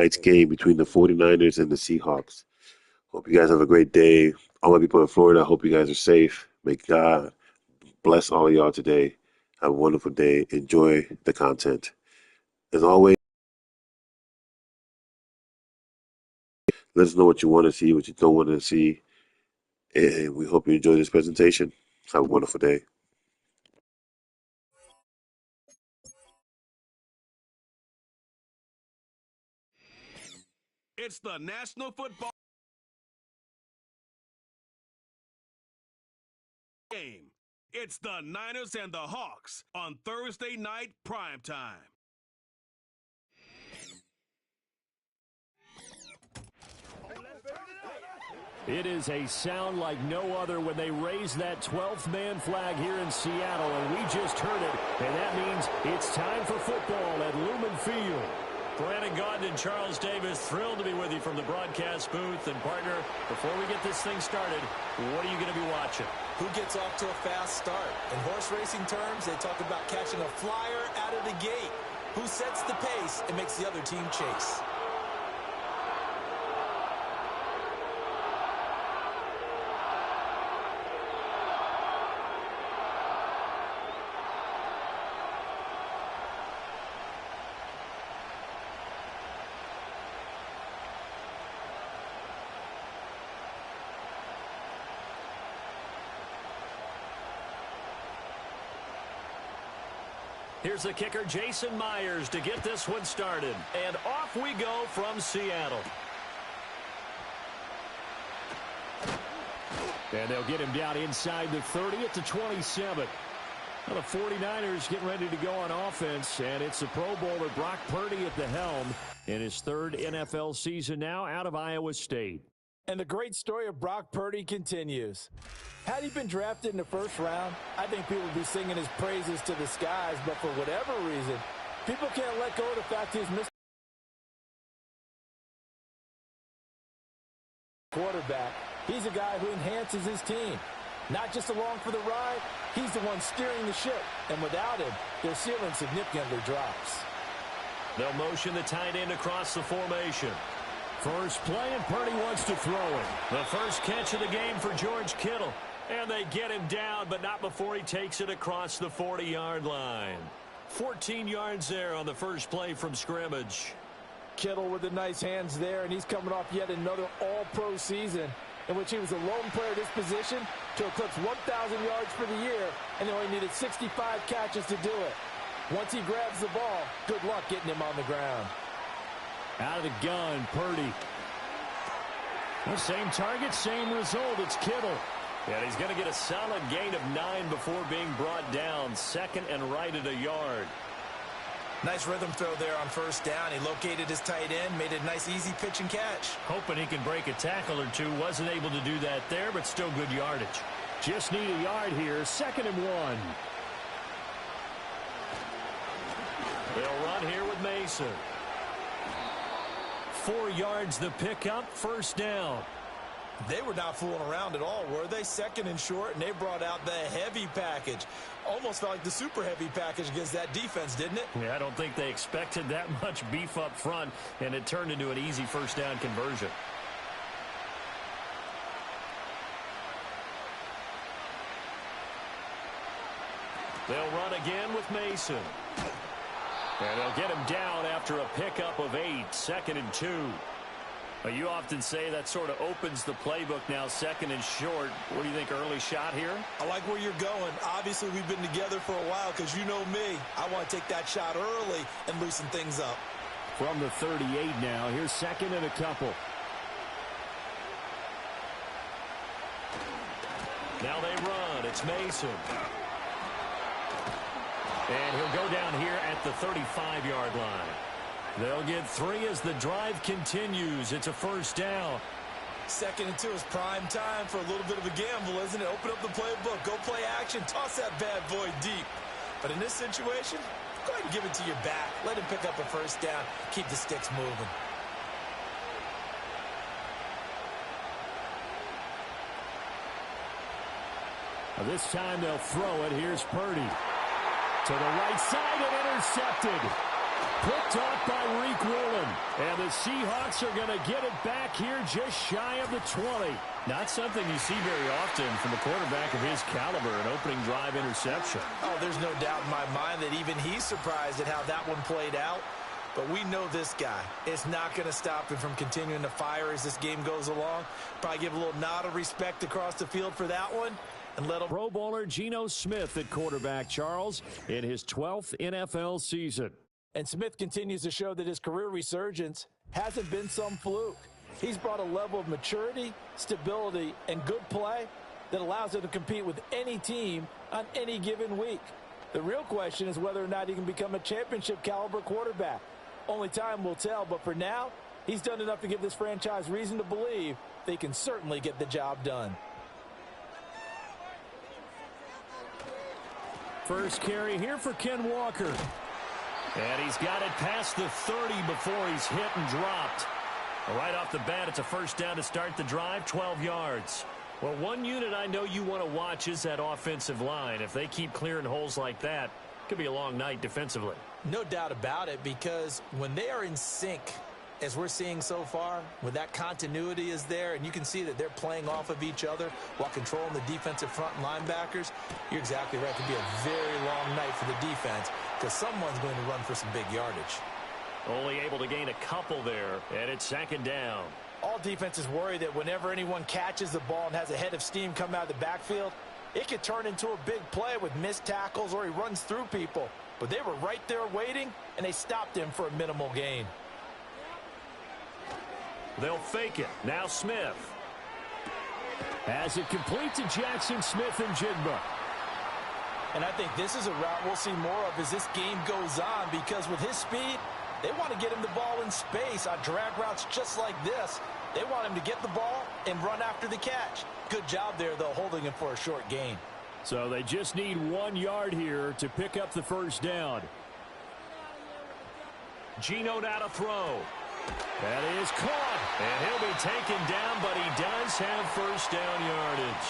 Night's game between the 49ers and the Seahawks. Hope you guys have a great day. All my people in Florida, I hope you guys are safe. May God bless all of y'all today. Have a wonderful day. Enjoy the content. As always, let us know what you want to see, what you don't want to see, and we hope you enjoy this presentation. Have a wonderful day. It's the National Football game. It's the Niners and the Hawks on Thursday night primetime. It is a sound like no other when they raise that 12th man flag here in Seattle, and we just heard it, and that means it's time for football at Lumen Field. Brandon Gaudin and Charles Davis, thrilled to be with you from the broadcast booth. And, partner, before we get this thing started, what are you going to be watching? Who gets off to a fast start? In horse racing terms, they talk about catching a flyer out of the gate. Who sets the pace and makes the other team chase? Here's the kicker, Jason Myers, to get this one started. And off we go from Seattle. And they'll get him down inside the 30 at the 27. Well, the 49ers getting ready to go on offense, and it's the Pro Bowler Brock Purdy at the helm in his third NFL season now out of Iowa State. And the great story of Brock Purdy continues. Had he been drafted in the first round, I think people would be singing his praises to the skies, but for whatever reason, people can't let go of the fact he's missed quarterback. He's a guy who enhances his team. Not just along for the ride, he's the one steering the ship. And without him, their ceiling significantly drops. They'll motion the tight end across the formation. First play, and Purdy wants to throw it. The first catch of the game for George Kittle. And they get him down, but not before he takes it across the 40-yard line. 14 yards there on the first play from scrimmage. Kittle with the nice hands there, and he's coming off yet another all-pro season in which he was a lone player at his position to eclipse 1,000 yards for the year, and he only needed 65 catches to do it. Once he grabs the ball, good luck getting him on the ground. Out of the gun, Purdy. The same target, same result. It's Kittle. And he's going to get a solid gain of 9 before being brought down. Second and right at a yard. Nice rhythm throw there on first down. He located his tight end, made a nice easy pitch and catch. Hoping he can break a tackle or two. Wasn't able to do that there, but still good yardage. Just need a yard here. 2nd and 1. They'll run here with Mason. 4 yards the pickup, first down. They were not fooling around at all, were they? 2nd and short, and they brought out the heavy package. Almost felt like the super heavy package against that defense, didn't it? Yeah, I don't think they expected that much beef up front, and it turned into an easy first down conversion. They'll run again with Mason. And they'll get him down after a pickup of 8, 2nd and 2. You often say that sort of opens the playbook now, 2nd and short. What do you think, early shot here? I like where you're going. Obviously, we've been together for a while because you know me. I want to take that shot early and loosen things up. From the 38 now, here's 2nd and a couple. Now they run. It's Mason. And he'll go down here at the 35-yard line. They'll get 3 as the drive continues. It's a first down. 2nd and 2 is prime time for a little bit of a gamble, isn't it? Open up the playbook, go play action, toss that bad boy deep. But in this situation, go ahead and give it to your back. Let him pick up a first down. Keep the sticks moving. This time they'll throw it. Here's Purdy. To the right side and intercepted. Picked off by Reek Woolen. And the Seahawks are going to get it back here just shy of the 20. Not something you see very often from a quarterback of his caliber, an opening drive interception. Oh, there's no doubt in my mind that even he's surprised at how that one played out. But we know this guy is not going to stop him from continuing to fire as this game goes along. Probably give a little nod of respect across the field for that one. And let him. Pro Bowler Geno Smith at quarterback, Charles, in his 12th NFL season. And Smith continues to show that his career resurgence hasn't been some fluke. He's brought a level of maturity, stability, and good play that allows him to compete with any team on any given week. The real question is whether or not he can become a championship caliber quarterback. Only time will tell, but for now, he's done enough to give this franchise reason to believe they can certainly get the job done. First carry here for Ken Walker. And he's got it past the 30 before he's hit and dropped. Right off the bat, it's a first down to start the drive, 12 yards. Well, one unit I know you want to watch is that offensive line. If they keep clearing holes like that, it could be a long night defensively. No doubt about it, because when they are in sync, as we're seeing so far, when that continuity is there, and you can see that they're playing off of each other while controlling the defensive front and linebackers, you're exactly right. It could be a very long night for the defense because someone's going to run for some big yardage. Only able to gain a couple there, and it's second down. All defenses worry that whenever anyone catches the ball and has a head of steam come out of the backfield, it could turn into a big play with missed tackles or he runs through people. But they were right there waiting, and they stopped him for a minimal gain. They'll fake it. Now Smith. As it complete to Jackson Smith and Jigba. And I think this is a route we'll see more of as this game goes on, because with his speed, they want to get him the ball in space on drag routes just like this. They want him to get the ball and run after the catch. Good job there, though, holding him for a short gain. So they just need 1 yard here to pick up the first down. Geno now to throw. That is caught. And he'll be taken down, but he does have first down yardage.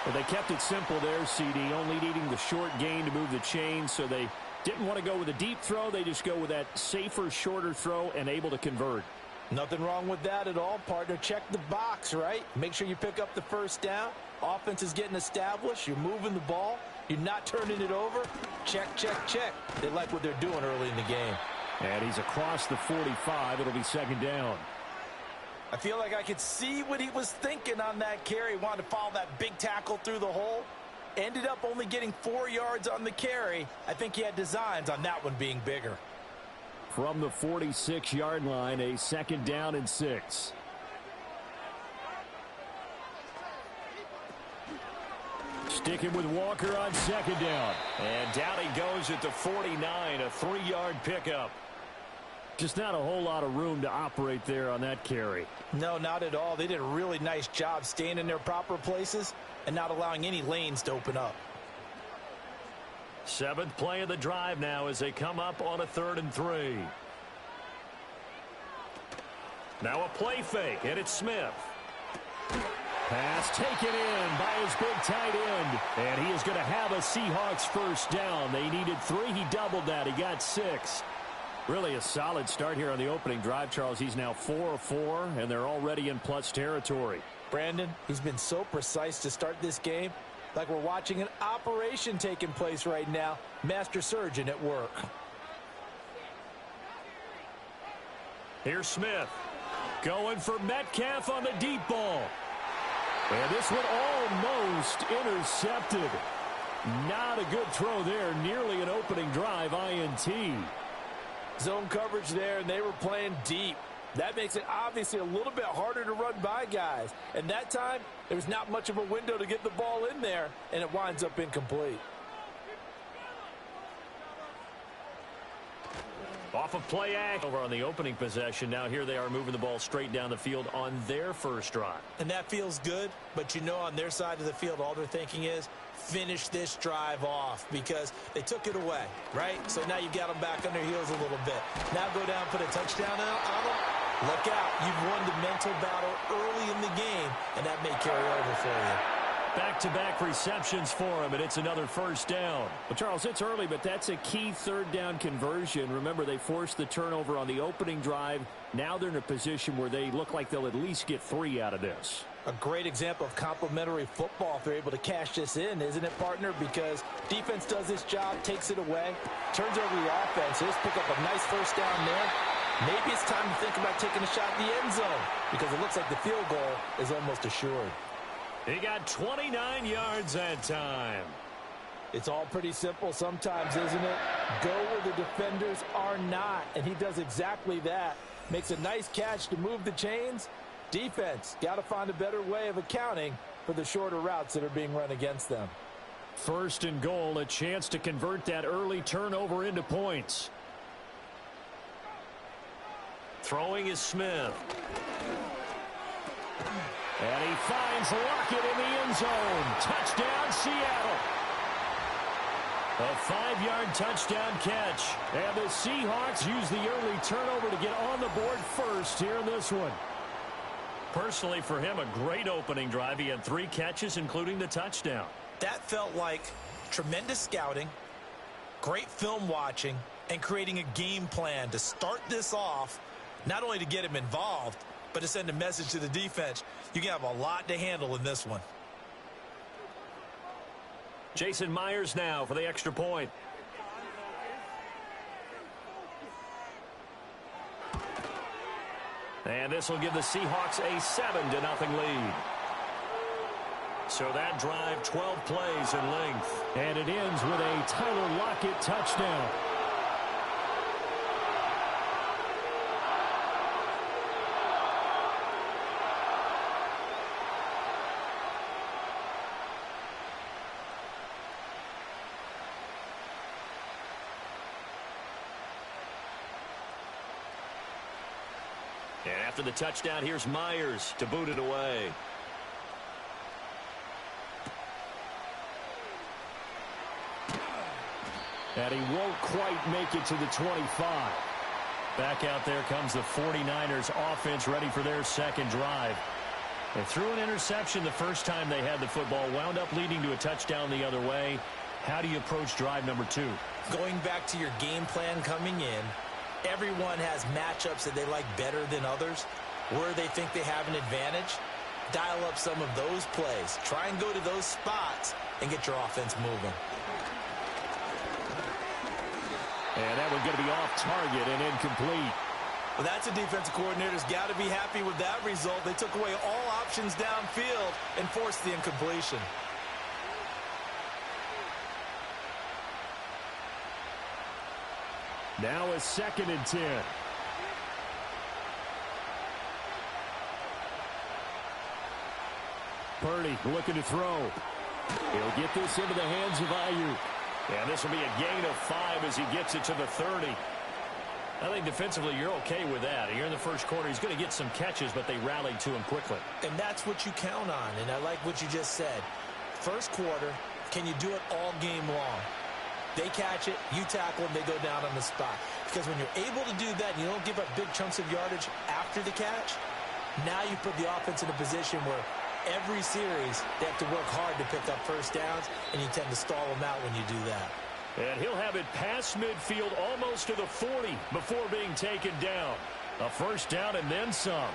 Well, they kept it simple there, CD, only needing the short gain to move the chains, so they didn't want to go with a deep throw. They just go with that safer, shorter throw and able to convert. Nothing wrong with that at all, partner. Check the box, right? Make sure you pick up the first down. Offense is getting established. You're moving the ball. You're not turning it over. Check, check, check. They like what they're doing early in the game. And he's across the 45. It'll be second down. I feel like I could see what he was thinking on that carry. Wanted to follow that big tackle through the hole. Ended up only getting 4 yards on the carry. I think he had designs on that one being bigger. From the 46-yard line, a second down and 6. Sticking with Walker on second down. And down he goes at the 49, a 3-yard pickup. Just not a whole lot of room to operate there on that carry. No, not at all. They did a really nice job staying in their proper places and not allowing any lanes to open up. 7th play of the drive now as they come up on a 3rd and 3. Now a play fake, and it's Smith. Pass taken in by his big tight end. And he is going to have a Seahawks first down. They needed 3. He doubled that. He got 6. Really a solid start here on the opening drive, Charles. He's now 4 of 4, and they're already in plus territory. Brandon, he's been so precise to start this game. Like we're watching an operation taking place right now. Master surgeon at work. Here's Smith. Going for Metcalf on the deep ball. And this one almost intercepted. Not a good throw there. Nearly an opening drive INT. Zone coverage there, and they were playing deep. That makes it obviously a little bit harder to run by guys. And that time, there was not much of a window to get the ball in there, and it winds up incomplete. Off of play act over on the opening possession. Now here they are moving the ball straight down the field on their first drive. And that feels good, but you know on their side of the field, all they're thinking is finish this drive off because they took it away, right? So now you've got them back on their heels a little bit. Now go down, put a touchdown on them. Look out. You've won the mental battle early in the game, and that may carry over for you. Back-to-back receptions for him, and it's another first down. Well, Charles, it's early, but that's a key third down conversion. Remember, they forced the turnover on the opening drive. Now they're in a position where they look like they'll at least get 3 out of this. A great example of complementary football if they're able to cash this in, isn't it, partner? Because defense does this job, takes it away, turns over the offense. Just pick up a nice first down there. Maybe it's time to think about taking a shot in the end zone because it looks like the field goal is almost assured. He got 29 yards that time. It's all pretty simple sometimes, isn't it? Go where the defenders are not, and he does exactly that. Makes a nice catch to move the chains. Defense got to find a better way of accounting for the shorter routes that are being run against them. First and goal, a chance to convert that early turnover into points. Throwing is Smith. And he finds Lockett in the end zone. Touchdown, Seattle. A 5-yard touchdown catch. And the Seahawks use the early turnover to get on the board first here in this one. Personally, for him, a great opening drive. He had 3 catches, including the touchdown. That felt like tremendous scouting, great film watching, and creating a game plan to start this off, not only to get him involved, but to send a message to the defense. You can have a lot to handle in this one. Jason Myers now for the extra point. And this will give the Seahawks a 7-0 lead. So that drive, 12 plays in length. And it ends with a Tyler Lockett touchdown. And after the touchdown, here's Myers to boot it away. And he won't quite make it to the 25. Back out there comes the 49ers offense ready for their second drive. They threw an interception the first time they had the football, wound up leading to a touchdown the other way. How do you approach drive number 2? Going back to your game plan coming in, everyone has matchups that they like better than others, where they think they have an advantage. Dial up some of those plays. Try and go to those spots and get your offense moving. And that one's going to be off target and incomplete. Well, that's a defensive coordinator's got to be happy with that result. They took away all options downfield and forced the incompletion. Now a 2nd and 10. Purdy looking to throw. He'll get this into the hands of Ayuk. And this will be a gain of 5 as he gets it to the 30. I think defensively you're okay with that. Here in the first quarter, he's going to get some catches, but they rallied to him quickly. And that's what you count on, and I like what you just said. First quarter, can you do it all game long? They catch it, you tackle them, they go down on the spot. Because when you're able to do that and you don't give up big chunks of yardage after the catch, now you put the offense in a position where every series they have to work hard to pick up first downs, and you tend to stall them out when you do that. And he'll have it past midfield almost to the 40 before being taken down. A first down and then some.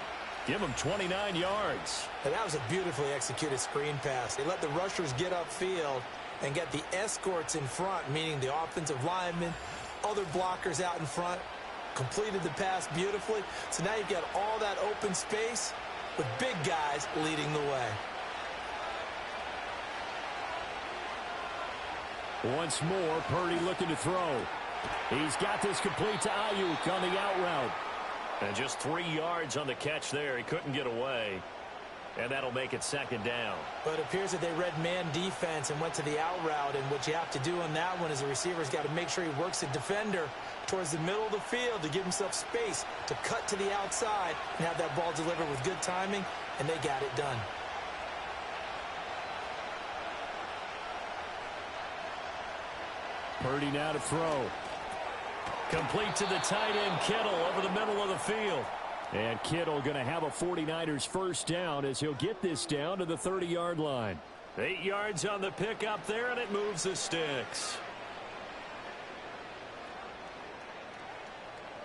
Give him 29 yards. And that was a beautifully executed screen pass. They let the rushers get upfield and get the escorts in front, meaning the offensive linemen, other blockers out in front, completed the pass beautifully. So now you've got all that open space with big guys leading the way. Once more, Purdy looking to throw. He's got this complete to Ayuk on the out route. And just 3 yards on the catch there. He couldn't get away. And that'll make it second down. But it appears that they read man defense and went to the out route. And what you have to do on that one is the receiver's got to make sure he works the defender towards the middle of the field to give himself space to cut to the outside and have that ball delivered with good timing. And they got it done. Purdy now to throw. Complete to the tight end, Kittle, over the middle of the field. And Kittle going to have a 49ers first down as he'll get this down to the 30-yard line. 8 yards on the pickup there, and it moves the sticks.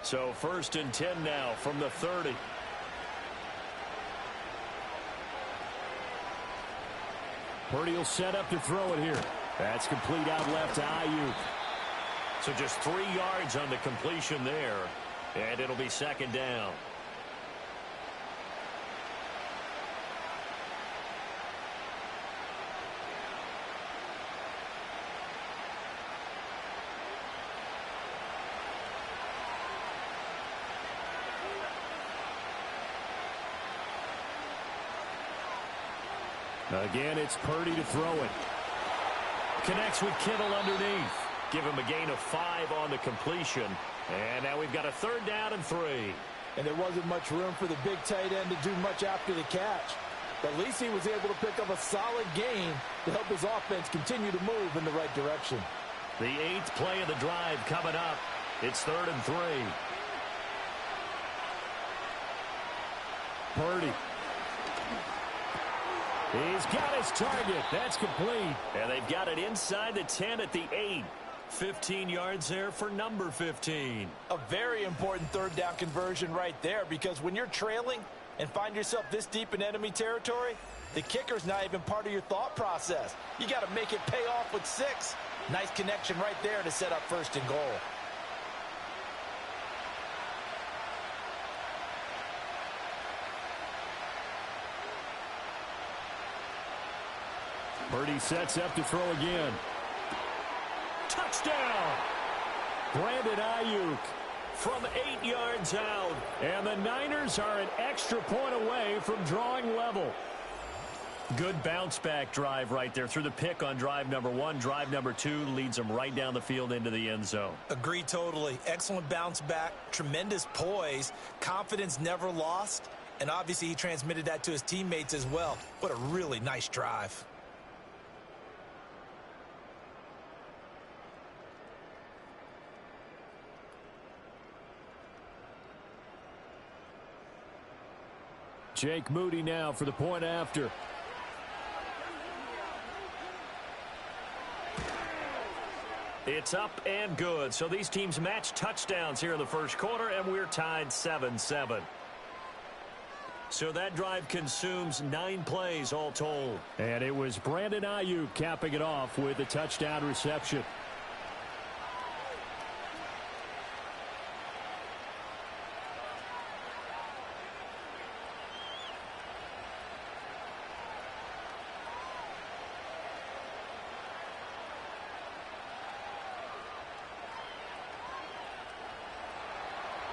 So 1st and 10 now from the 30. Purdy will set up to throw it here. That's complete out left to Ayuk. So just 3 yards on the completion there, and it'll be 2nd down. Again, it's Purdy to throw it. Connects with Kittle underneath. Give him a gain of 5 on the completion. And now we've got a 3rd down and 3. And there wasn't much room for the big tight end to do much after the catch. But at least he was able to pick up a solid gain to help his offense continue to move in the right direction. The 8th play of the drive coming up. It's 3rd and 3. Purdy. He's got his target. That's complete. And they've got it inside the 10 at the 8. 15 yards there for number 15. A very important 3rd down conversion right there, because when you're trailing and find yourself this deep in enemy territory, the kicker's not even part of your thought process. You got to make it pay off with 6. Nice connection right there to set up 1st and goal. Purdy sets up to throw again. Touchdown! Brandon Ayuk From 8 yards out. And the Niners are an extra point away from drawing level. Good bounce-back drive right there through the pick on drive number 1. Drive number 2 leads them right down the field into the end zone. Agree totally. Excellent bounce back, tremendous poise, confidence never lost, and obviously he transmitted that to his teammates as well. What a really nice drive. Jake Moody now for the point after. It's up and good. So these teams match touchdowns here in the first quarter, and we're tied 7-7. So that drive consumes 9 plays all told. And it was Brandon Ayuk capping it off with a touchdown reception.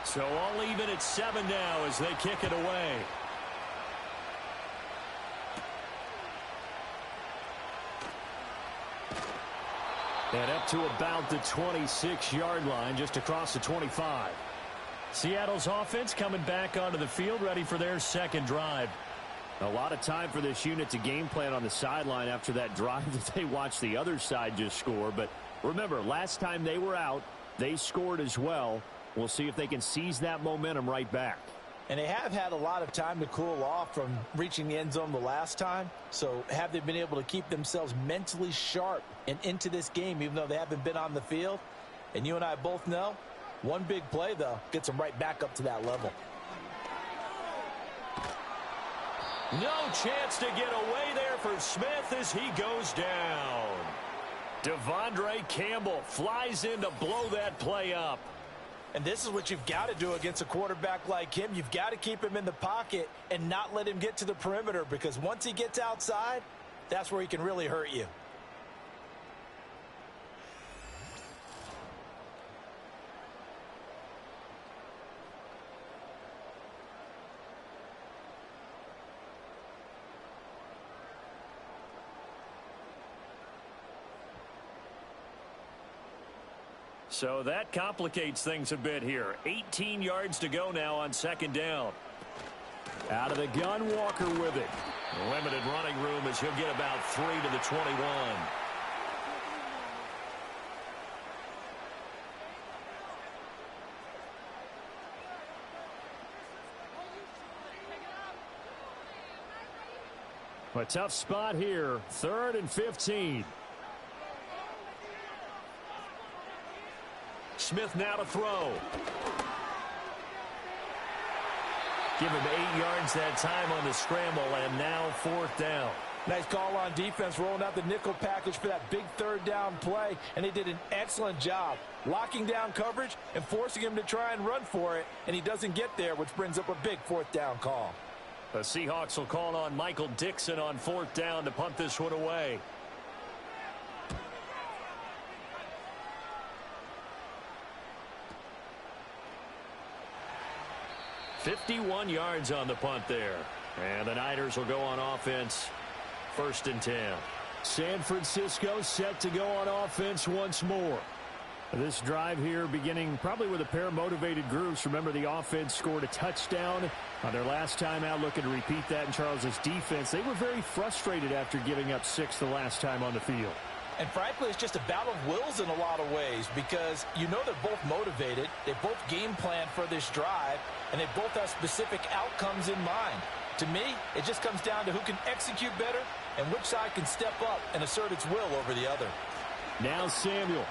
So all even at 7 now as they kick it away. And up to about the 26-yard line, just across the 25. Seattle's offense coming back onto the field, ready for their second drive. A lot of time for this unit to game plan on the sideline after that drive that they watched the other side just score. But remember, last time they were out, they scored as well. We'll see if they can seize that momentum right back. And they have had a lot of time to cool off from reaching the end zone the last time. So have they been able to keep themselves mentally sharp and into this game, even though they haven't been on the field? And you and I both know, one big play, though, gets them right back up to that level. No chance to get away there for Smith as he goes down. Devondre Campbell flies in to blow that play up. And this is what you've got to do against a quarterback like him. You've got to keep him in the pocket and not let him get to the perimeter, because once he gets outside, that's where he can really hurt you. So that complicates things a bit here. 18 yards to go now on second down. Out of the gun, Walker with it. Limited running room as he'll get about 3 to the 21. A tough spot here. 3rd and 15. Smith now to throw. Give him 8 yards that time on the scramble, and now 4th down. Nice call on defense, rolling out the nickel package for that big 3rd down play, and they did an excellent job locking down coverage and forcing him to try and run for it, and he doesn't get there, which brings up a big 4th down call. The Seahawks will call on Michael Dixon on 4th down to punt this one away. "51 yards on the punt there. And the Niners will go on offense. 1st and 10. San Francisco set to go on offense once more. This drive here beginning probably with a pair of motivated groups. Remember, the offense scored a touchdown on their last time out, looking to repeat that in Charles's defense. They were very frustrated after giving up 6 the last time on the field. And frankly, it's just a battle of wills in a lot of ways, because you know they're both motivated, they both game plan for this drive, and they both have specific outcomes in mind. To me, it just comes down to who can execute better and which side can step up and assert its will over the other. Now Samuel.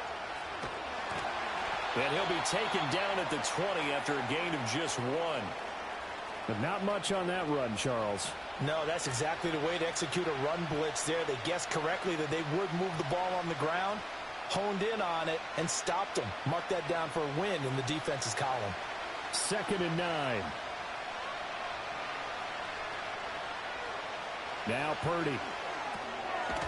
And he'll be taken down at the 20 after a gain of just 1. But not much on that run, Charles. No, that's exactly the way to execute a run blitz there. They guessed correctly that they would move the ball on the ground, honed in on it, and stopped them. Mark that down for a win in the defense's column. 2nd and 9. Now Purdy.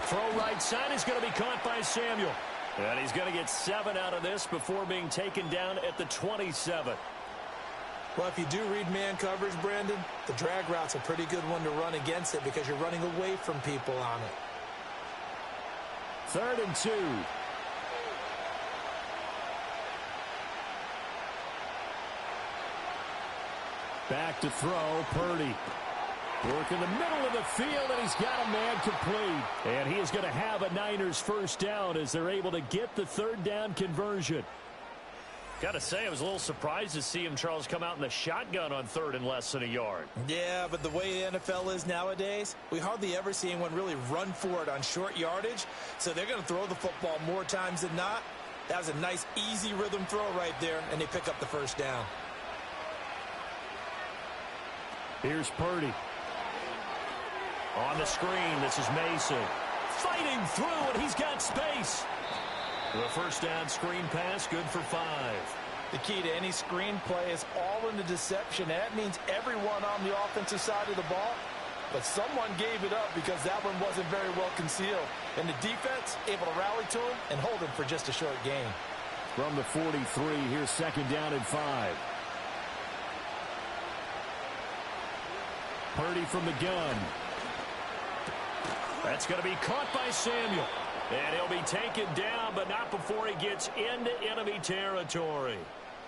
Throw right side is going to be caught by Samuel. And he's going to get 7 out of this before being taken down at the 27. Well, if you do read man coverage, Brandon, the drag route's a pretty good one to run against it because you're running away from people on it. 3rd and 2. Back to throw, Purdy. Work in the middle of the field, and he's got a man complete. And he is going to have a Niners 1st down as they're able to get the 3rd down conversion. Got to say, I was a little surprised to see him, Charles, come out in the shotgun on 3rd and less than a yard. Yeah, but the way the NFL is nowadays, we hardly ever see anyone really run for it on short yardage. So they're going to throw the football more times than not. That was a nice, easy rhythm throw right there, and they pick up the 1st down. Here's Purdy. On the screen, this is Mason. Fighting through, and he's got space. The 1st down screen pass, good for 5. The key to any screen play is all in the deception. That means everyone on the offensive side of the ball, but someone gave it up because that one wasn't very well concealed. And the defense able to rally to him and hold him for just a short gain. From the 43, here's 2nd down and 5. Purdy from the gun. That's going to be caught by Samuel. And he'll be taken down, but not before he gets into enemy territory.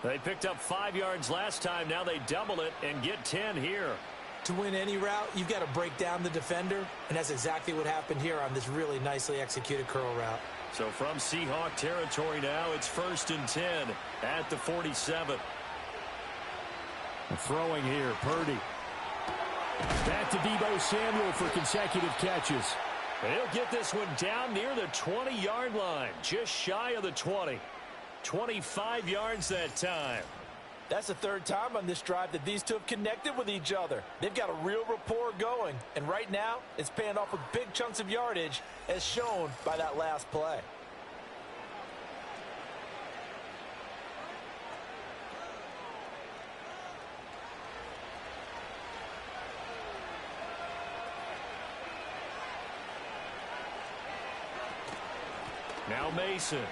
They picked up 5 yards last time. Now they double it and get 10 here. To win any route, you've got to break down the defender, and that's exactly what happened here on this really nicely executed curl route. So from Seahawk territory now, it's 1st and 10 at the 47. Throwing here, Purdy. Back to Deebo Samuel for consecutive catches. He'll get this one down near the 20-yard line, just shy of the 20. 25 yards that time. That's the 3rd time on this drive that these two have connected with each other. They've got a real rapport going, and right now it's paying off with big chunks of yardage, as shown by that last play. Now Mason.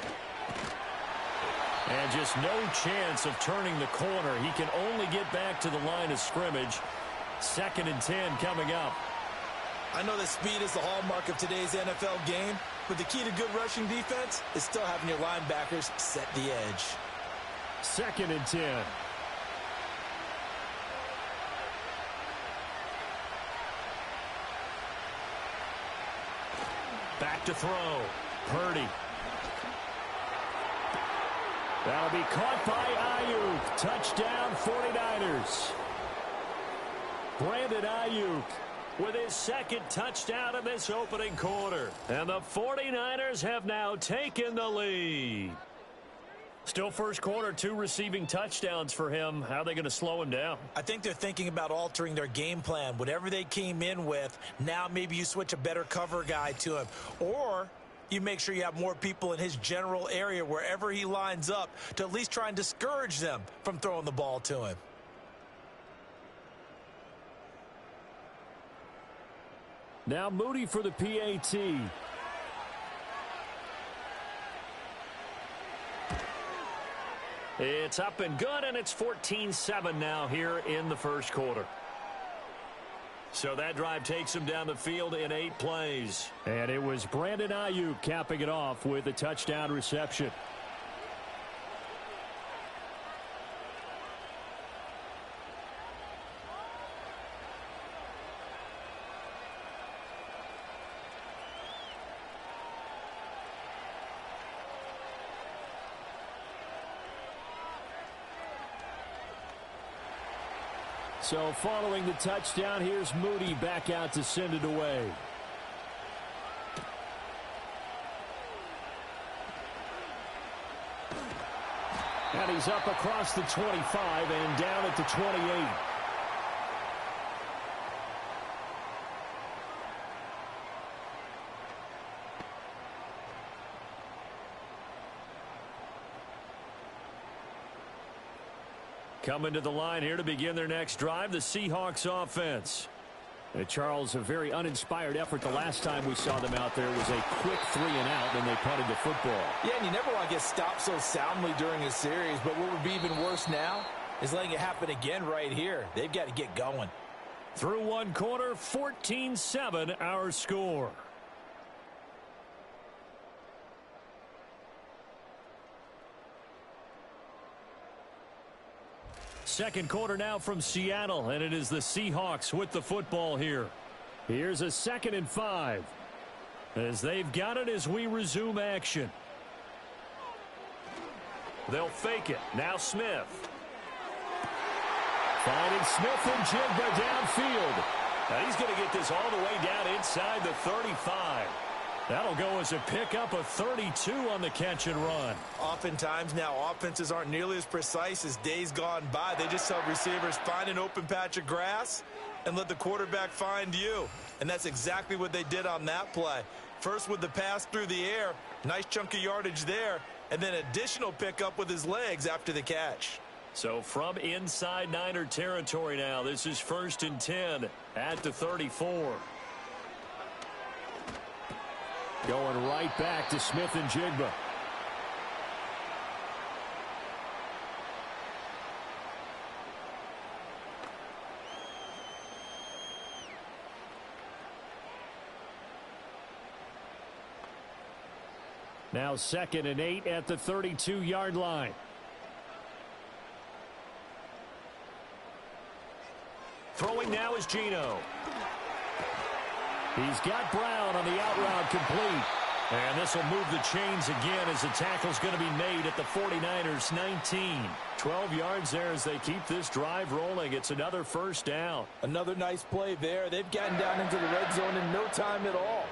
And just no chance of turning the corner. He can only get back to the line of scrimmage. 2nd and 10 coming up. I know that speed is the hallmark of today's NFL game, but the key to good rushing defense is still having your linebackers set the edge. 2nd and 10. Back to throw. Purdy. That'll be caught by Ayuk. Touchdown 49ers. Brandon Ayuk with his second touchdown in this opening quarter. And the 49ers have now taken the lead. Still first quarter, 2 receiving touchdowns for him. How are they going to slow him down? I think they're thinking about altering their game plan. Whatever they came in with, now maybe you switch a better cover guy to him. Or you make sure you have more people in his general area wherever he lines up to at least try and discourage them from throwing the ball to him. Now Moody for the PAT. It's up and good, and it's 14-7 now here in the first quarter. So that drive takes him down the field in 8 plays. And it was Brandon Ayuk capping it off with a touchdown reception. So following the touchdown, here's Moody back out to send it away. And he's up across the 25 and down at the 28. Coming to the line here to begin their next drive, the Seahawks offense. Charles, a very uninspired effort the last time we saw them out there was a quick 3 and out, and they punted the football. Yeah, and you never want to get stopped so soundly during a series, but what would be even worse now is letting it happen again right here. They've got to get going. Through one quarter, 14-7 our score. Second quarter now from Seattle, and it is the Seahawks with the football here. Here's a 2nd and 5. As they've got it as we resume action. They'll fake it. Now Smith. Finding Smith and Jigba downfield. Now he's going to get this all the way down inside the 35. That'll go as a pickup of 32 on the catch and run. Oftentimes now offenses aren't nearly as precise as days gone by. They just tell receivers, find an open patch of grass and let the quarterback find you. And that's exactly what they did on that play. First with the pass through the air, nice chunk of yardage there, and then additional pickup with his legs after the catch. So from inside Niner territory now, this is 1st and 10 at the 34. Going right back to Smith and Jigba. Now 2nd and 8 at the 32-yard line. Throwing now is Geno. He's got Brown on the out route complete. And this will move the chains again as the tackle's going to be made at the 49ers 19. 12 yards there as they keep this drive rolling. It's another first down. Another nice play there. They've gotten down into the red zone in no time at all.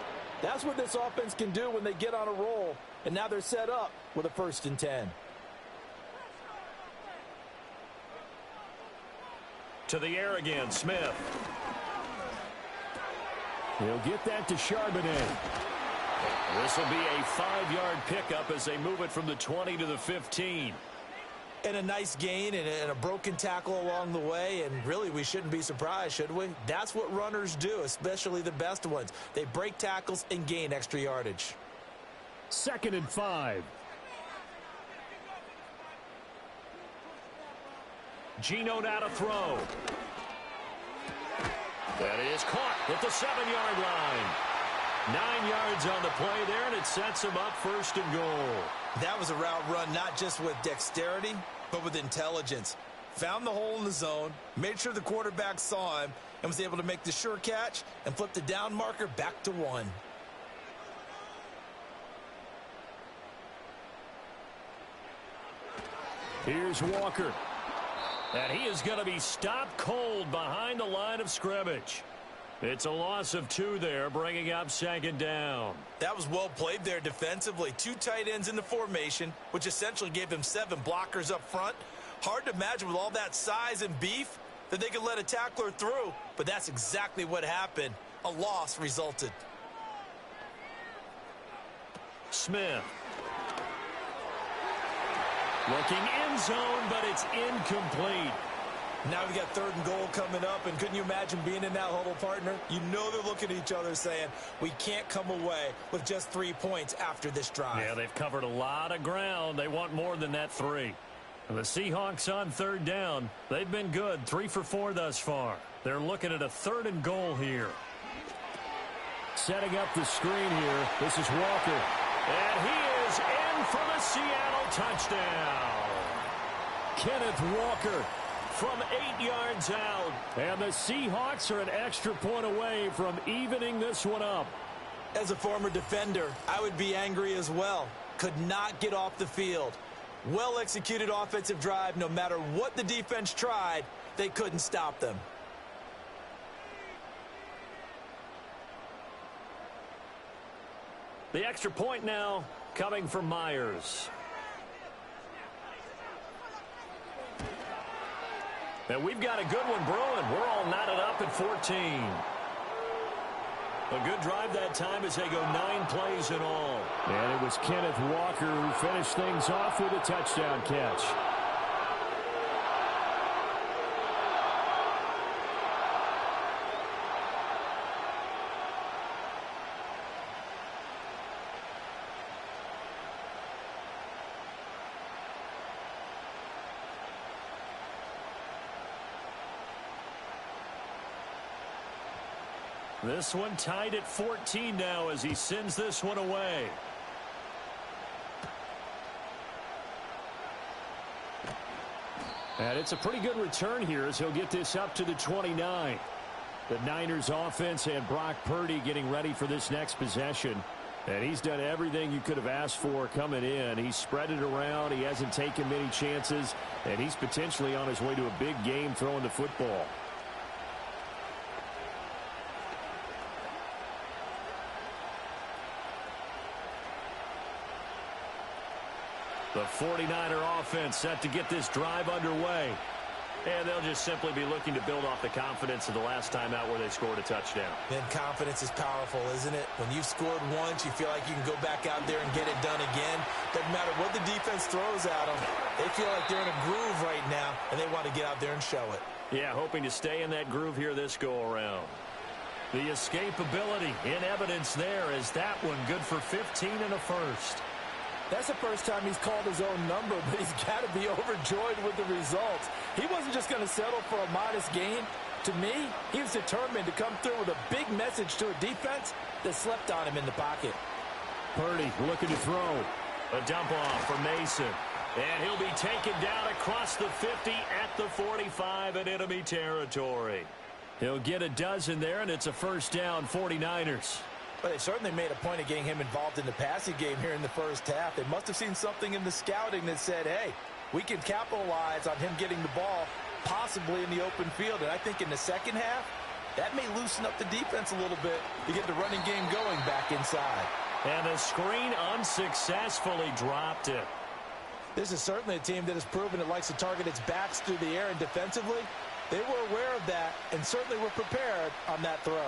That's what this offense can do when they get on a roll. And now they're set up with a 1st and 10. To the air again, Smith. He'll get that to Charbonnet. This will be a 5-yard pickup as they move it from the 20 to the 15. And a nice gain and a broken tackle along the way. And really, we shouldn't be surprised, should we? That's what runners do, especially the best ones. They break tackles and gain extra yardage. 2nd and 5. Geno now to throw. That is caught at the 7-yard line. 9 yards on the play there, and it sets him up 1st and goal. That was a route run not just with dexterity, but with intelligence. Found the hole in the zone, made sure the quarterback saw him, and was able to make the sure catch and flip the down marker back to 1. Here's Walker. And he is going to be stopped cold behind the line of scrimmage. It's a loss of 2 there, bringing up 2nd down. That was well played there defensively. 2 tight ends in the formation, which essentially gave them 7 blockers up front. Hard to imagine with all that size and beef that they could let a tackler through, but that's exactly what happened. A loss resulted. Smith. Looking end zone, but it's incomplete. Now we got 3rd and goal coming up, and couldn't you imagine being in that huddle, partner? You know they're looking at each other saying, we can't come away with just 3 points after this drive. Yeah, they've covered a lot of ground. They want more than that 3. And the Seahawks on 3rd down. They've been good, 3 for 4 thus far. They're looking at a 3rd and goal here. Setting up the screen here, this is Walker. And he is in for the Seattle touchdown. Kenneth Walker from 8 yards out. And the Seahawks are an extra point away from evening this one up. As a former defender, I would be angry as well. Could not get off the field. Well-executed offensive drive. No matter what the defense tried, they couldn't stop them. The extra point now coming from Myers. And we've got a good one brewing. We're all knotted up at 14. A good drive that time as they go 9 plays in all. And it was Kenneth Walker who finished things off with a touchdown catch. This one tied at 14 now as he sends this one away. And it's a pretty good return here as he'll get this up to the 29. The Niners offense and Brock Purdy getting ready for this next possession. And he's done everything you could have asked for coming in. He's spread it around. He hasn't taken many chances. And he's potentially on his way to a big game throwing the football. The 49er offense set to get this drive underway. And they'll just simply be looking to build off the confidence of the last time out where they scored a touchdown. Then confidence is powerful, isn't it? When you've scored once, you feel like you can go back out there and get it done again. Doesn't matter what the defense throws at them. They feel like they're in a groove right now, and they want to get out there and show it. Yeah, hoping to stay in that groove here this go-around. The escapability in evidence there is that one good for 15 and a first. That's the first time he's called his own number, but he's got to be overjoyed with the results. He wasn't just going to settle for a modest gain. To me, he was determined to come through with a big message to a defense that slept on him in the pocket. Purdy looking to throw. A dump off for Mason. And he'll be taken down across the 50 at the 45 in enemy territory. He'll get a dozen there, and it's a first down, 49ers. But they certainly made a point of getting him involved in the passing game here in the first half. They must have seen something in the scouting that said, hey, we can capitalize on him getting the ball possibly in the open field. And I think in the second half, that may loosen up the defense a little bit to get the running game going back inside. And the screen unsuccessfully dropped it. This is certainly a team that has proven it likes to target its backs through the air, and defensively, they were aware of that and certainly were prepared on that throw.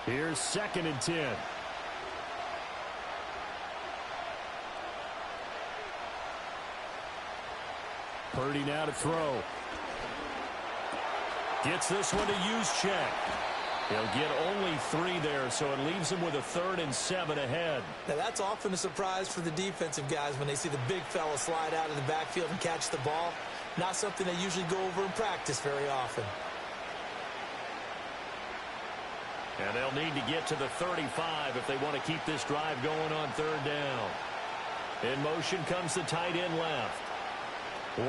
Here's 2nd and 10. Purdy now to throw. Gets this one to Juszczyk. He'll get only 3 there, so it leaves him with a 3rd and 7 ahead. Now that's often a surprise for the defensive guys when they see the big fella slide out of the backfield and catch the ball. Not something they usually go over in practice very often. And they'll need to get to the 35 if they want to keep this drive going on 3rd down. In motion comes the tight end left.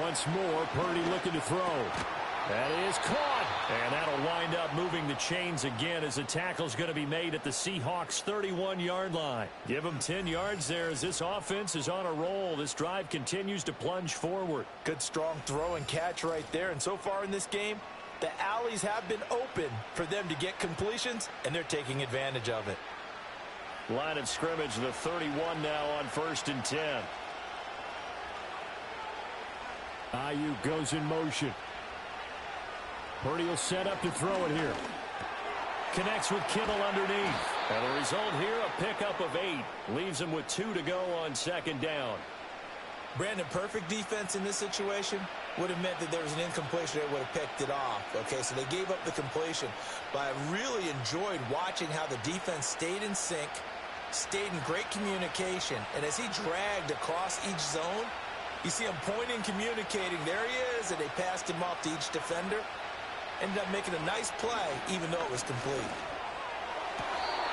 Once more, Purdy looking to throw. That is caught. And that'll wind up moving the chains again as the tackle's going to be made at the Seahawks' 31-yard line. Give them 10 yards there as this offense is on a roll. This drive continues to plunge forward. Good strong throw and catch right there. And so far in this game, The alleys have been open for them to get completions, and they're taking advantage of it. Line of scrimmage, the 31 now on 1st and 10. Ayuk goes in motion. Purdy will set up to throw it here. Connects with Kittle underneath. And the result here, a pickup of 8. Leaves him with 2 to go on 2nd down. Brandon, perfect defense in this situation would have meant that there was an incompletion that would have picked it off. Okay, so they gave up the completion. But I really enjoyed watching how the defense stayed in sync, stayed in great communication. And as he dragged across each zone, you see him pointing, communicating. There he is, and they passed him off to each defender. Ended up making a nice play, even though it was complete.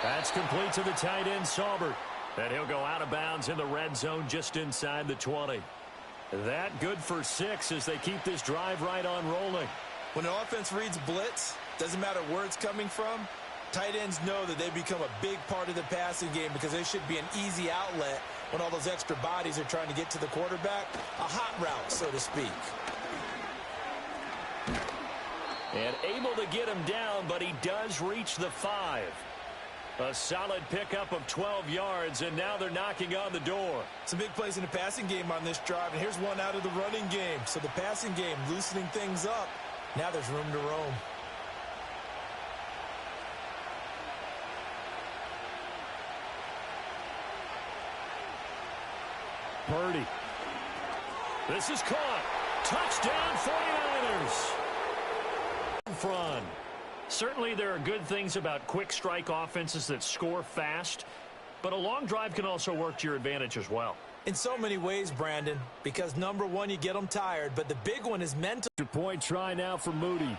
That's complete to the tight end, Saubert. And he'll go out of bounds in the red zone just inside the 20. That good for 6 as they keep this drive right on rolling. When an offense reads blitz, doesn't matter where it's coming from, tight ends know that they become a big part of the passing game because they should be an easy outlet when all those extra bodies are trying to get to the quarterback. A hot route, so to speak. And able to get him down, but he does reach the 5. A solid pickup of 12 yards, and now they're knocking on the door. Some big plays in the passing game on this drive, and here's one out of the running game. So the passing game loosening things up. Now there's room to roam. Purdy. This is caught. Touchdown 49ers. Front. Certainly there are good things about quick strike offenses that score fast, but a long drive can also work to your advantage as well. In so many ways, Brandon, because number one, you get them tired, but the big one is mental. Point try now for Moody.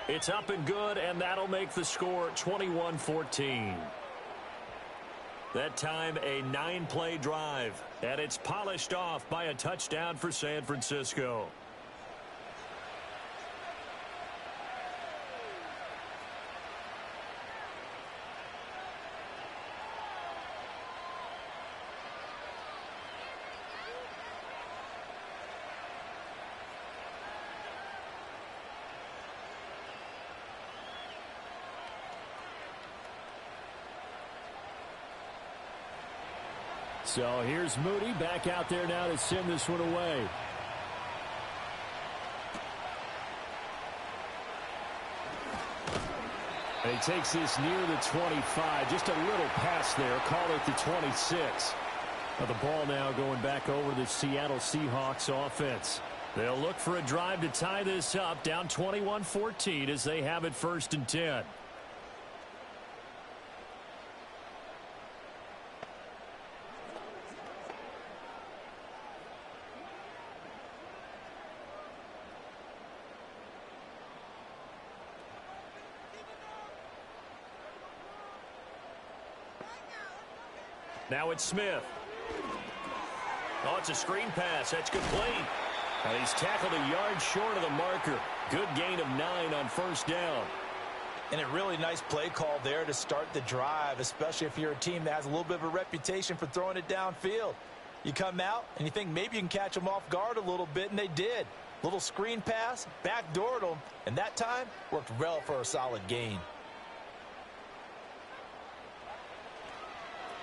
It's up and good, and that'll make the score 21-14. That time, a 9-play drive, and it's polished off by a touchdown for San Francisco. So here's Moody back out there now to send this one away. And he takes this near the 25. Just a little pass there. Call it the 26. Now the ball now going back over the Seattle Seahawks offense. They'll look for a drive to tie this up. Down 21-14 as they have it 1st and 10. Now it's Smith. Oh, it's a screen pass. That's complete. And he's tackled a yard short of the marker. Good gain of 9 on 1st down. And a really nice play call there to start the drive, especially if you're a team that has a little bit of a reputation for throwing it downfield. You come out and you think maybe you can catch them off guard a little bit, and they did. Little screen pass, backdoored them, and that time worked well for a solid gain.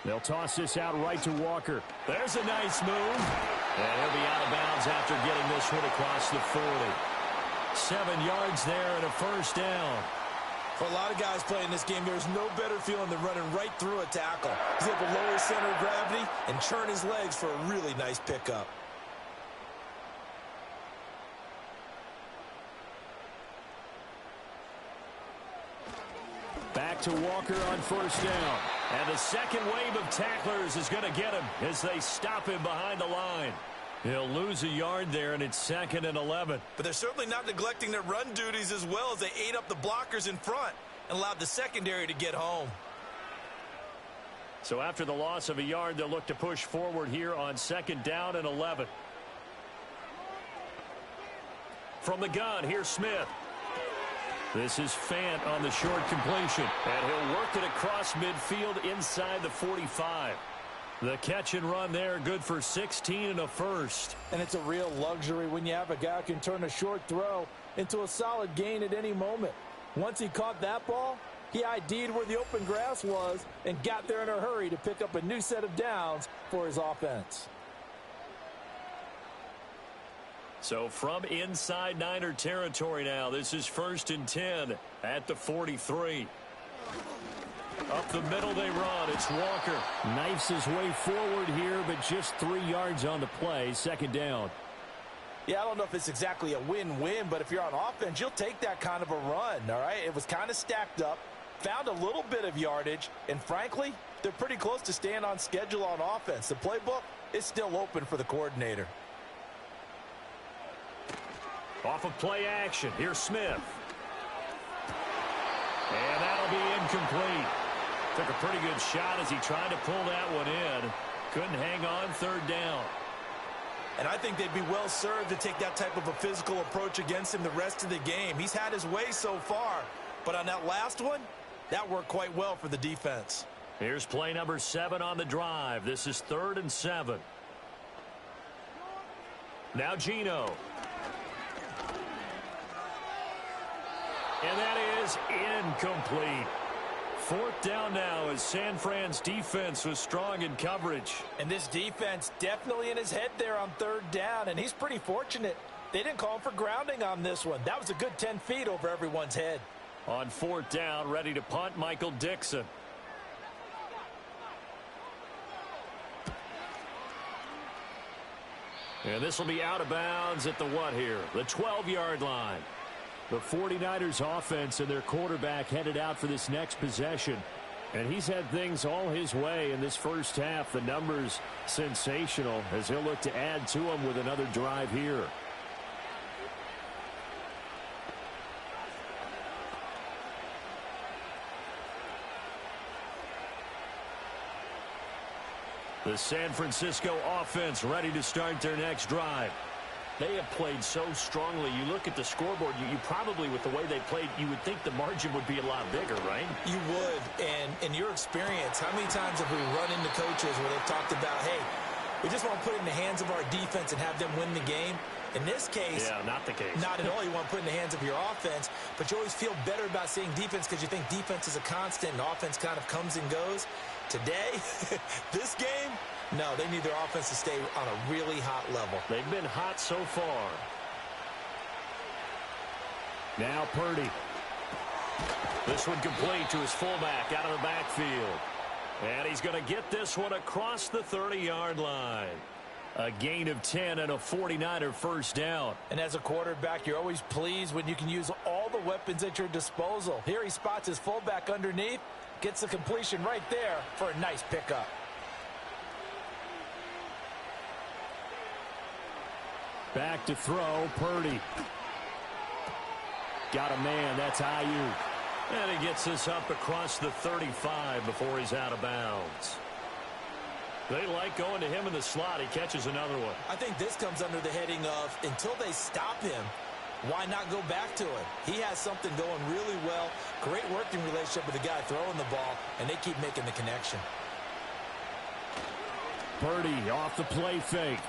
They'll toss this out right to Walker. There's a nice move. And he'll be out of bounds after getting this one across the 40. 7 yards there and a 1st down. For a lot of guys playing this game, there's no better feeling than running right through a tackle. He's able to lower his center of gravity and churn his legs for a really nice pickup. Back to Walker on 1st down. And the second wave of tacklers is going to get him as they stop him behind the line. He'll lose a yard there, and it's 2nd and 11. But they're certainly not neglecting their run duties as well as they ate up the blockers in front and allowed the secondary to get home. So after the loss of a yard, they'll look to push forward here on 2nd down and 11. From the gun, here's Smith. This is Fant on the short completion. And he'll work it across midfield inside the 45. The catch and run there, good for 16 and a first. And it's a real luxury when you have a guy who can turn a short throw into a solid gain at any moment. Once he caught that ball, he ID'd where the open grass was and got there in a hurry to pick up a new set of downs for his offense. So from inside Niner territory now, this is 1st and 10 at the 43. Up the middle they run. It's Walker. Knifes his way forward here, but just 3 yards on the play. 2nd down. Yeah, I don't know if it's exactly a win-win, but if you're on offense, you'll take that kind of a run, all right? It was kind of stacked up, found a little bit of yardage, and frankly, they're pretty close to staying on schedule on offense. The playbook is still open for the coordinator. Off of play action. Here's Smith. And that'll be incomplete. Took a pretty good shot as he tried to pull that one in. Couldn't hang on. 3rd down. And I think they'd be well served to take that type of a physical approach against him the rest of the game. He's had his way so far, but on that last one, that worked quite well for the defense. Here's play number 7 on the drive. This is 3rd and 7. Now Geno. And that is incomplete. 4th down now as San Fran's defense was strong in coverage. And this defense definitely in his head there on 3rd down, and he's pretty fortunate. They didn't call him for grounding on this one. That was a good 10 feet over everyone's head. On 4th down, ready to punt, Michael Dixon. And this will be out of bounds at the what here? The 12-yard line. The 49ers offense and their quarterback headed out for this next possession. And he's had things all his way in this first half. The numbers sensational as he'll look to add to them with another drive here. The San Francisco offense ready to start their next drive. They have played so strongly. You look at the scoreboard, you probably, with the way they played, you would think the margin would be a lot bigger, right? You would. And in your experience, how many times have we run into coaches where they've talked about, hey, we just want to put it in the hands of our defense and have them win the game? In this case, yeah, not the case. Not at all. You want to put it in the hands of your offense, but you always feel better about saying defense because you think defense is a constant and offense kind of comes and goes. Today, this game, no, they need their offense to stay on a really hot level. They've been hot so far. Now Purdy. This one complete to his fullback out of the backfield. And he's going to get this one across the 30-yard line. A gain of 10 and a 49er first down. And as a quarterback, you're always pleased when you can use all the weapons at your disposal. Here he spots his fullback underneath, gets the completion right there for a nice pickup. Back to throw, Purdy. Got a man, that's Ayuk. And he gets this up across the 35 before he's out of bounds. They like going to him in the slot. He catches another one. I think this comes under the heading of, until they stop him, why not go back to him? He has something going really well. Great working relationship with the guy throwing the ball, and they keep making the connection. Purdy off the play fake.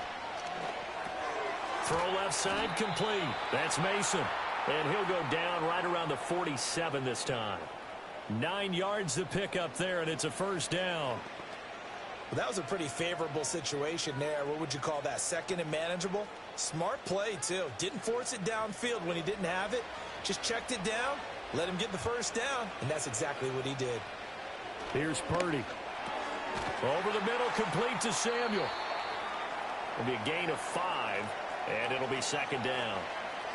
Throw left side complete. That's Mason. And he'll go down right around the 47 this time. 9 yards to pick up there, and it's a first down. Well, that was a pretty favorable situation there. What would you call that? Second and manageable? Smart play, too. Didn't force it downfield when he didn't have it. Just checked it down, let him get the first down, and that's exactly what he did. Here's Purdy. Over the middle, complete to Samuel. It'll be a gain of 5, and it'll be second down.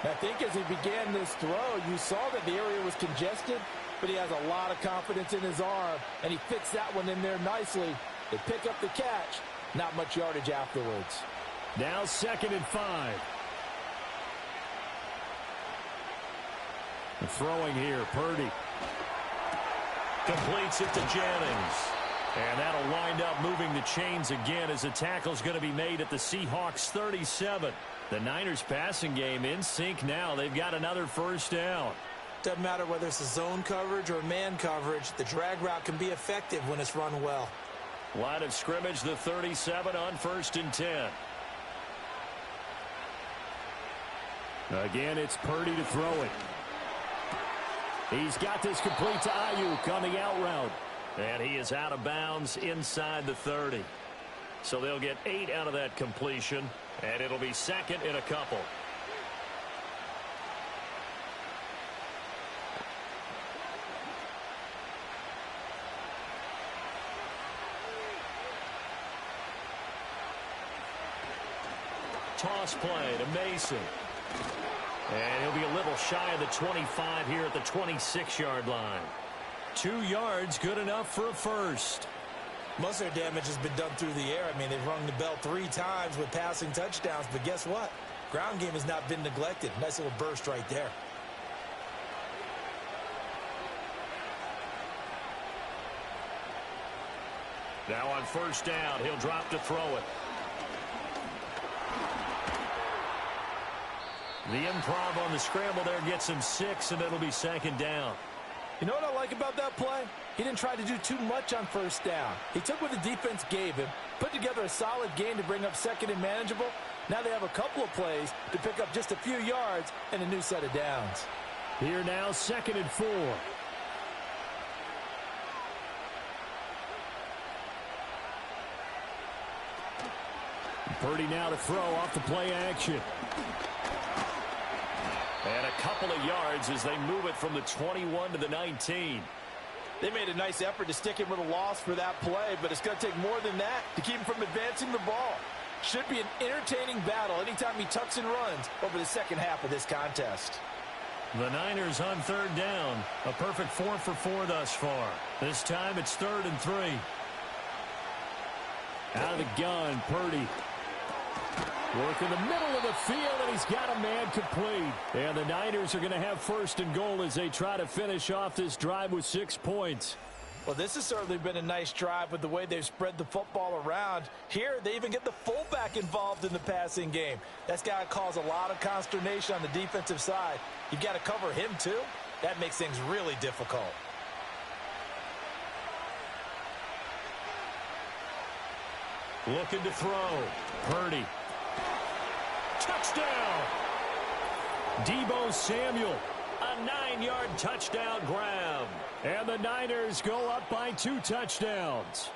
I think as he began this throw, you saw that the area was congested, but he has a lot of confidence in his arm, and he fits that one in there nicely. They pick up the catch. Not much yardage afterwards. Now 2nd and 5. And throwing here, Purdy. Completes it to Jennings. And that'll wind up moving the chains again as the tackle's going to be made at the Seahawks 37. The Niners passing game in sync now. They've got another first down. Doesn't matter whether it's a zone coverage or man coverage. The drag route can be effective when it's run well. Line of scrimmage, the 37 on 1st and 10. Again, it's Purdy to throw it. He's got this complete to Ayuk on the out route. And he is out of bounds inside the 30. So they'll get 8 out of that completion, and it'll be second in a couple. Toss play to Mason. And he'll be a little shy of the 25 here at the 26-yard line. 2 yards, good enough for a first. Most of their damage has been done through the air. I mean, they've rung the bell 3 times with passing touchdowns, but guess what? Ground game has not been neglected. Nice little burst right there. Now on 1st down, he'll drop to throw it. The improv on the scramble there gets him 6, and it'll be 2nd down. You know what I like about that play? He didn't try to do too much on 1st down. He took what the defense gave him, put together a solid game to bring up 2nd and manageable. Now they have a couple of plays to pick up just a few yards and a new set of downs. Here now, 2nd and 4. Purdy now to throw off the play action. And a couple of yards as they move it from the 21 to the 19. They made a nice effort to stick him with a loss for that play, but it's going to take more than that to keep him from advancing the ball. Should be an entertaining battle anytime he tucks and runs over the second half of this contest. The Niners on 3rd down. A perfect 4 for 4 thus far. This time it's 3rd and 3. Out of the gun, Purdy. Work in the middle of the field, and he's got a man complete. And the Niners are going to have 1st and goal as they try to finish off this drive with 6 points. Well, this has certainly been a nice drive with the way they've spread the football around. Here, they even get the fullback involved in the passing game. That's got to cause a lot of consternation on the defensive side. You've got to cover him, too. That makes things really difficult. Looking to throw. Purdy. Touchdown! Deebo Samuel. A 9-yard touchdown grab. And the Niners go up by 2 touchdowns.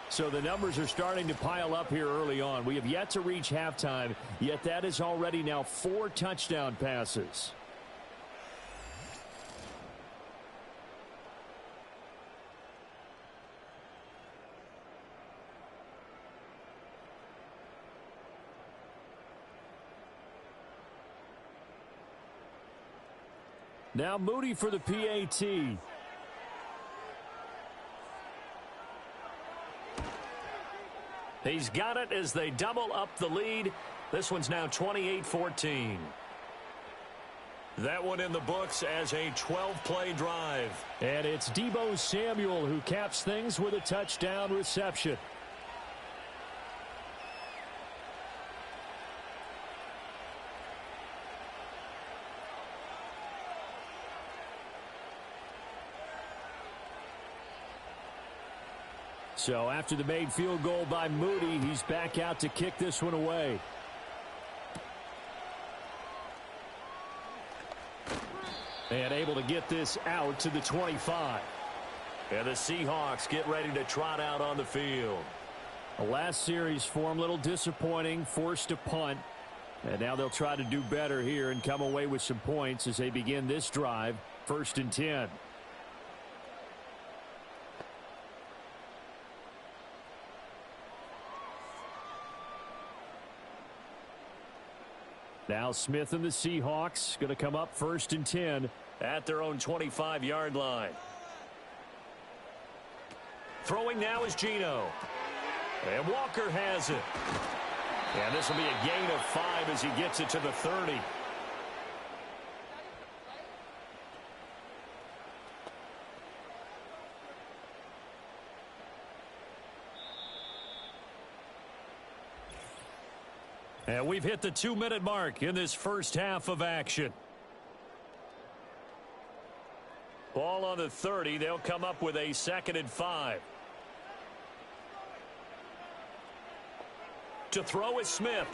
So the numbers are starting to pile up here early on. We have yet to reach halftime, yet that is already now 4 touchdown passes. Now Moody for the PAT. He's got it as they double up the lead. This one's now 28-14. That one in the books as a 12-play drive. And it's Deebo Samuel who caps things with a touchdown reception. So after the made field goal by Moody, he's back out to kick this one away. And able to get this out to the 25. And the Seahawks get ready to trot out on the field. The last series for him, a little disappointing, forced to punt. And now they'll try to do better here and come away with some points as they begin this drive, 1st and 10. Now Smith and the Seahawks going to come up 1st and 10 at their own 25-yard line. Throwing now is Geno. And Walker has it. And this will be a gain of 5 as he gets it to the 30. And we've hit the 2-minute mark in this first half of action. Ball on the 30. They'll come up with a 2nd and 5. To throw is Smith.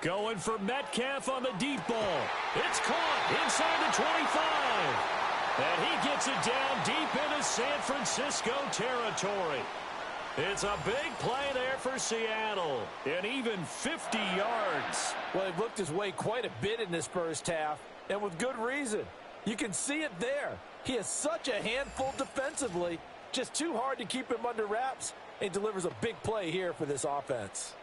Going for Metcalf on the deep ball. It's caught inside the 25. And he gets it down deep into San Francisco territory. It's a big play there for Seattle. And even 50 yards. Well, he looked his way quite a bit in this first half, and with good reason. You can see it there. He is such a handful defensively. Just too hard to keep him under wraps. He delivers a big play here for this offense.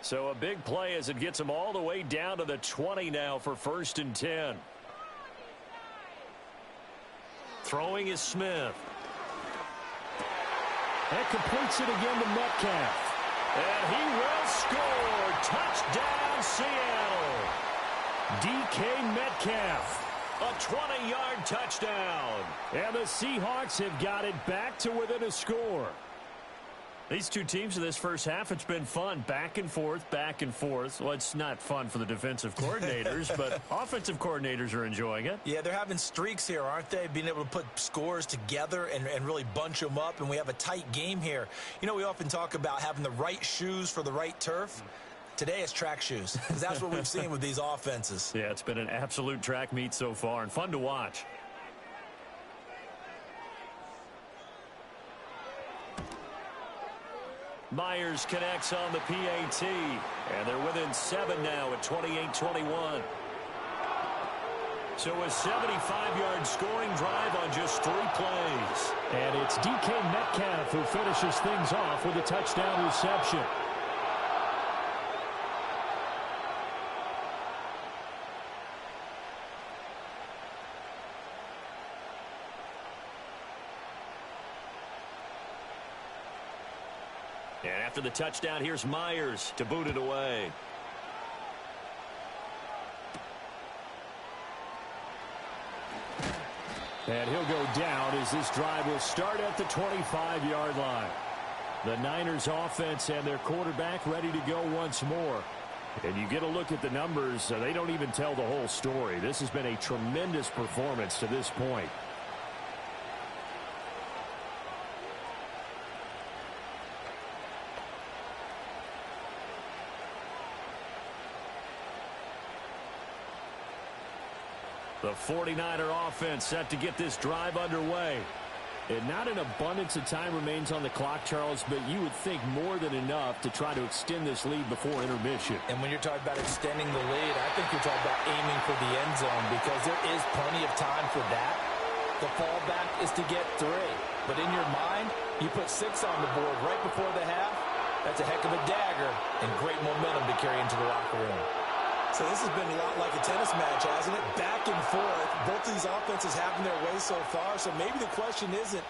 So a big play as it gets him all the way down to the 20 now for 1st and 10. Throwing is Smith. That completes it again to Metcalf. And he will score. Touchdown, Seattle. DK Metcalf. A 20-yard touchdown. And the Seahawks have got it back to within a score. These two teams in this first half, it's been fun. Back and forth, back and forth. Well, it's not fun for the defensive coordinators, but offensive coordinators are enjoying it. Yeah, they're having streaks here, aren't they? Being able to put scores together and really bunch them up, and we have a tight game here. You know, we often talk about having the right shoes for the right turf. Today it's track shoes, because that's what we've seen with these offenses. Yeah, it's been an absolute track meet so far, and fun to watch. Myers connects on the PAT, and they're within 7 now at 28-21. So a 75-yard scoring drive on just 3 plays. And it's DK Metcalf who finishes things off with a touchdown reception. And after the touchdown, here's Myers to boot it away. And he'll go down as this drive will start at the 25-yard line. The Niners offense and their quarterback ready to go once more. And you get a look at the numbers, they don't even tell the whole story. This has been a tremendous performance to this point. The 49er offense set to get this drive underway. And not an abundance of time remains on the clock, Charles, but you would think more than enough to try to extend this lead before intermission. And when you're talking about extending the lead, I think you're talking about aiming for the end zone because there is plenty of time for that. The fallback is to get 3. But in your mind, you put 6 on the board right before the half. That's a heck of a dagger and great momentum to carry into the locker room. So this has been a lot like a tennis match, hasn't it? Back and forth. Both these offenses having their way so far. So maybe the question isn't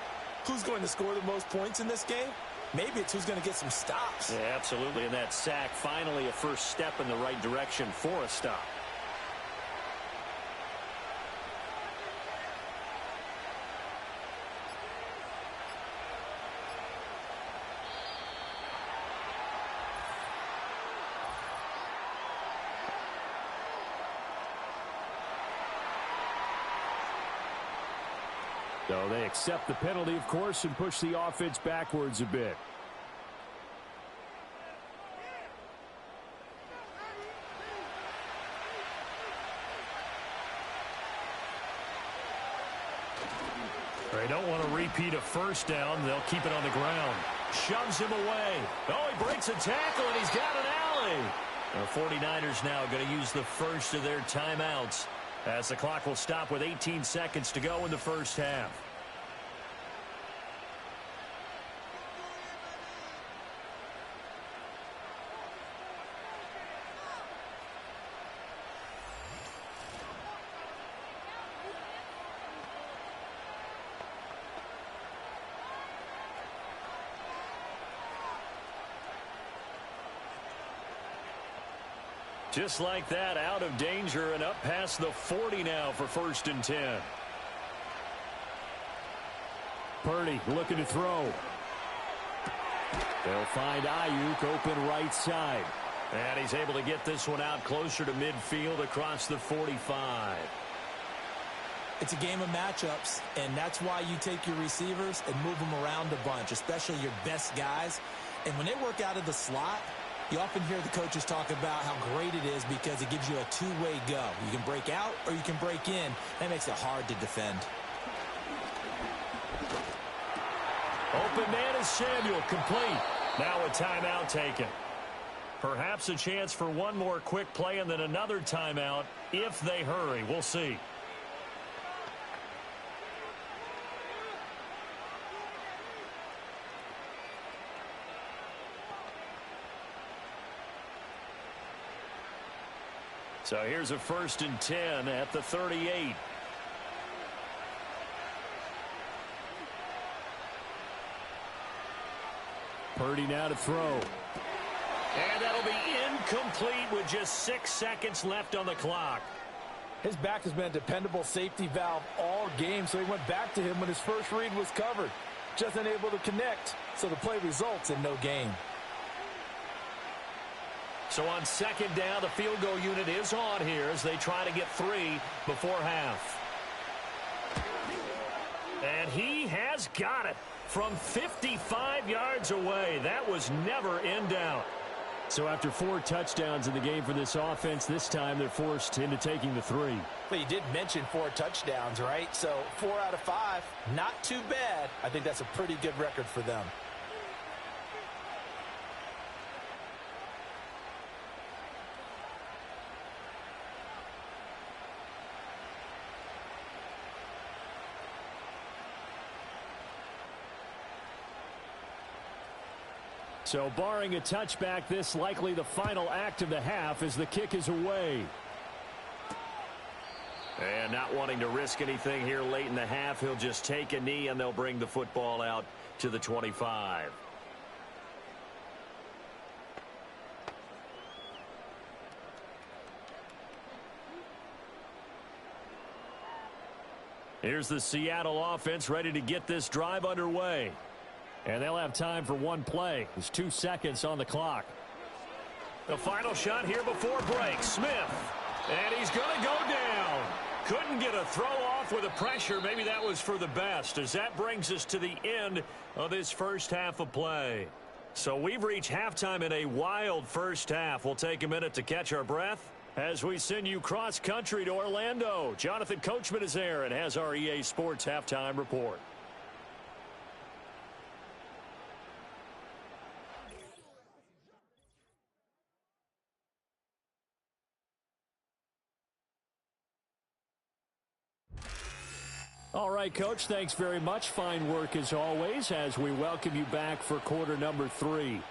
who's going to score the most points in this game. Maybe it's who's going to get some stops. Yeah, absolutely. And that sack, finally a first step in the right direction for a stop. So they accept the penalty, of course, and push the offense backwards a bit. They don't want to repeat a first down. They'll keep it on the ground. Shoves him away. Oh, he breaks a tackle, and he's got an alley. The 49ers now going to use the first of their timeouts as the clock will stop with 18 seconds to go in the first half. Just like that, out of danger and up past the 40 now for 1st and 10. Purdy looking to throw. They'll find Ayuk open right side. And he's able to get this one out closer to midfield across the 45. It's a game of matchups, and that's why you take your receivers and move them around a bunch, especially your best guys. And when they work out of the slot, you often hear the coaches talk about how great it is because it gives you a two-way go. You can break out or you can break in. That makes it hard to defend. Open man is Samuel, complete. Now a timeout taken. Perhaps a chance for one more quick play and then another timeout if they hurry. We'll see. So here's a 1st and 10 at the 38. Purdy now to throw. And that'll be incomplete with just 6 seconds left on the clock. His back has been a dependable safety valve all game, so he went back to him when his first read was covered. Just unable to connect, so the play results in no gain. So on 2nd down, the field goal unit is on here as they try to get 3 before half. And he has got it from 55 yards away. That was never in doubt. So after 4 touchdowns in the game for this offense, this time they're forced into taking the 3. Well, you did mention 4 touchdowns, right? So 4 out of 5, not too bad. I think that's a pretty good record for them. So barring a touchback, this likely the final act of the half as the kick is away. And not wanting to risk anything here late in the half, he'll just take a knee and they'll bring the football out to the 25. Here's the Seattle offense ready to get this drive underway. And they'll have time for one play. There's 2 seconds on the clock. The final shot here before break. Smith. And he's going to go down. Couldn't get a throw off with the pressure. Maybe that was for the best, as that brings us to the end of this first half of play. So we've reached halftime in a wild first half. We'll take a minute to catch our breath as we send you cross country to Orlando. Jonathan Coachman is there and has our EA Sports halftime report. All right, Coach, thanks very much. Fine work as always as we welcome you back for quarter number 3.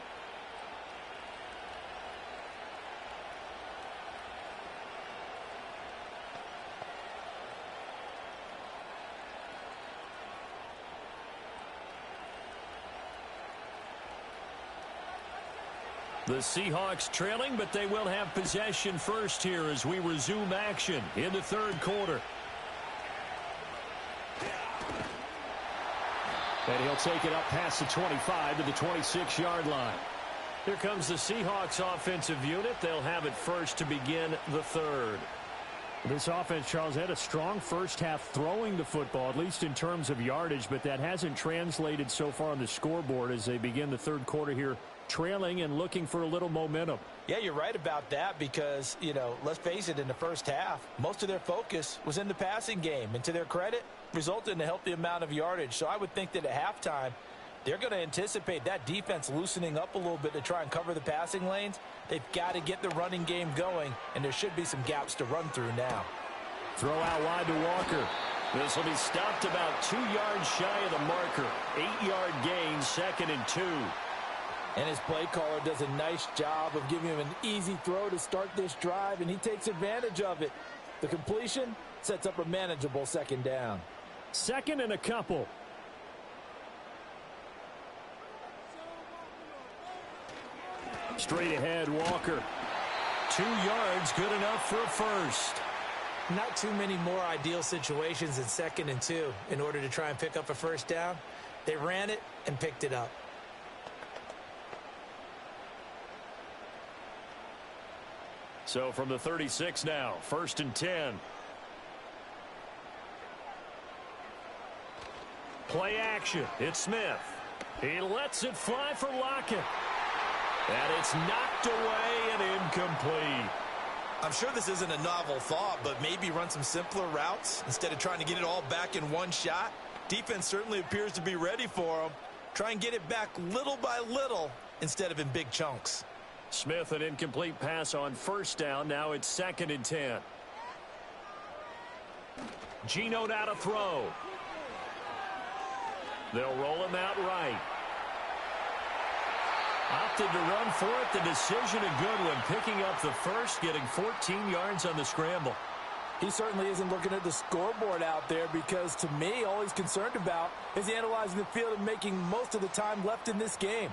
The Seahawks trailing, but they will have possession first here as we resume action in the third quarter. And he'll take it up past the 25 to the 26-yard line. Here comes the Seahawks offensive unit. They'll have it first to begin the third. This offense, Charles, had a strong first half throwing the football, at least in terms of yardage, but that hasn't translated so far on the scoreboard as they begin the third quarter here, trailing and looking for a little momentum. Yeah, you're right about that because, let's face it, in the first half, most of their focus was in the passing game. And to their credit, resulted in a healthy amount of yardage. So I would think that at halftime, they're going to anticipate that defense loosening up a little bit to try and cover the passing lanes. They've got to get the running game going, and there should be some gaps to run through now. Throw out wide to Walker. This will be stopped about 2 yards shy of the marker. 8-yard gain, 2nd and 2. And his play caller does a nice job of giving him an easy throw to start this drive, and he takes advantage of it. The completion sets up a manageable 2nd down. 2nd and a couple. Straight ahead, Walker. 2 yards, good enough for a first. Not too many more ideal situations in 2nd and 2 in order to try and pick up a first down. They ran it and picked it up. So from the 36 now, 1st and 10. Play action. It's Smith. He lets it fly for Lockett. And it's knocked away and incomplete. I'm sure this isn't a novel thought, but maybe run some simpler routes instead of trying to get it all back in one shot. Defense certainly appears to be ready for him. Try and get it back little by little instead of in big chunks. Smith, an incomplete pass on first down. Now it's 2nd and 10. Geno now to throw. They'll roll him out right. Opted to run for it. The decision a good one. Picking up the first, getting 14 yards on the scramble. He certainly isn't looking at the scoreboard out there because, to me, all he's concerned about is analyzing the field and making most of the time left in this game.